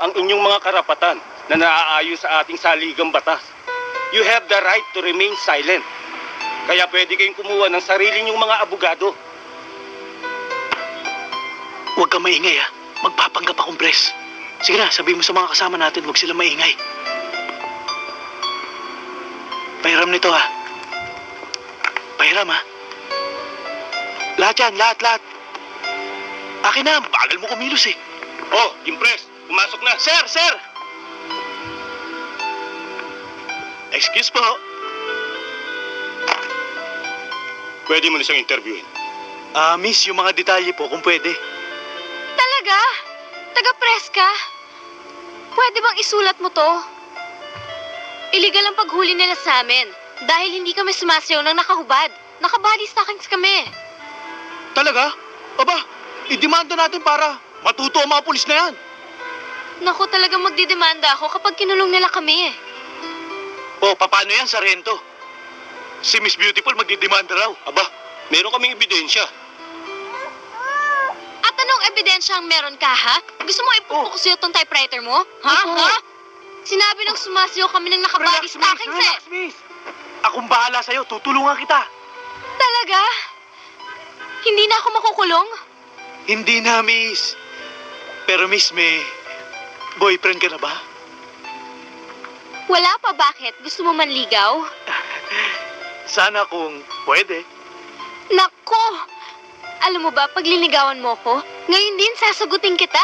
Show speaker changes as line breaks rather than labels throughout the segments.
ang inyong mga karapatan na naaayon sa ating saligang batas. You have the right to remain silent. Kaya pwede kayong kumuha ng sarili niyong mga abogado.
Huwag kang maingay ha. Magpapanggap akong pres. Sige na, sabihin mo sa mga kasama natin, huwag sila maingay. Pahiram nito ha. Pahiram ha. Lahat yan, lahat. Akin na, bagal mo kumilos eh.
Oh, impress. Pumasok na.
Sir! Excuse po.
Pwede mo na siyang interviewin.
Miss, yung mga detalye po kung pwede.
Talaga? Taga-press ka? Pwede bang isulat mo to? Illegal ang paghuli nila sa amin dahil hindi kami sumasayaw ng nakahubad. Nakabody stockings kami.
Talaga? Aba, idemanda natin para matuto ang mga pulis na yan.
Naku, talagang magdidemanda ako kapag kinulong nila kami.
O, paano yan, Sargento? Si Miss Beautiful magdidemanda raw.
Aba, meron kaming ebidensya.
At anong ebidensya ang meron ka, ha? Gusto mo ipupuko sa'yo tong typewriter mo? Ha? Sinabi nang sumasayaw kami ng nakabody stockings eh.
Miss. Akong bahala sa'yo, tutulungan kita.
Talaga? Hindi na ako makukulong?
Hindi na, Miss. Pero, Miss, may boyfriend ka na ba?
Wala pa, bakit? Gusto mo manligaw?
Sana kung pwede.
Nako! Alam mo ba, pag linigawan mo ko, ngayon din sasagutin kita.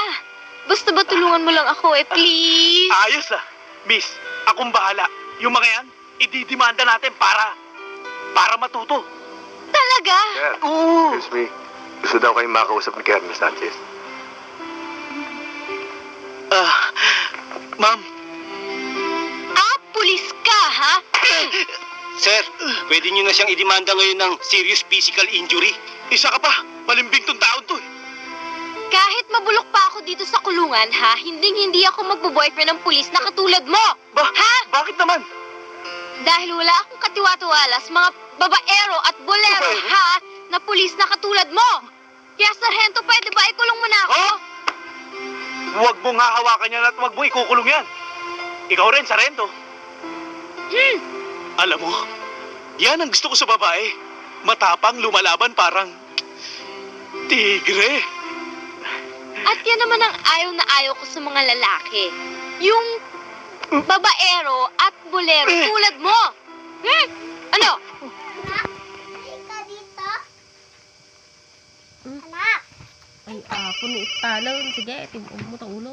Basta ba tulungan mo lang ako please?
Ayos ah. Miss, akong bahala. Yung mga yan, ididemanda natin para matuto.
Talaga?
Sir,
Oo.
excuse me. Gusto daw kayong makausap ni Colonel Sanchez.
Ma'am.
Pulis ka, ha?
Sir, pwede niyo na siyang idemanda ngayon ng serious physical injury.
Isa ka pa. Malimbing tong taon to eh.
Kahit mabulok pa ako dito sa kulungan, ha? Hindi ako magbo-boyfriend ng pulis na katulad mo. Ha?
Bakit naman?
Dahil wala akong katiwa-tiwala sa mga babaero at bolero,
Babaero?
ha? Na pulis na katulad mo. Kaya, Sargento, pwede ba ikulong mo na ako?
Oh! Huwag mong hahawakan yan at huwag mo ikukulong yan. Ikaw rin, Sargento. Alam mo, yan ang gusto ko sa babae. Matapang, lumalaban, parang tigre.
At yan naman ang ayaw na ayaw ko sa mga lalaki. Yung babaero at bolero tulad mo. Ano?
Ay, puno talon. Sige, tibuon mo ulo.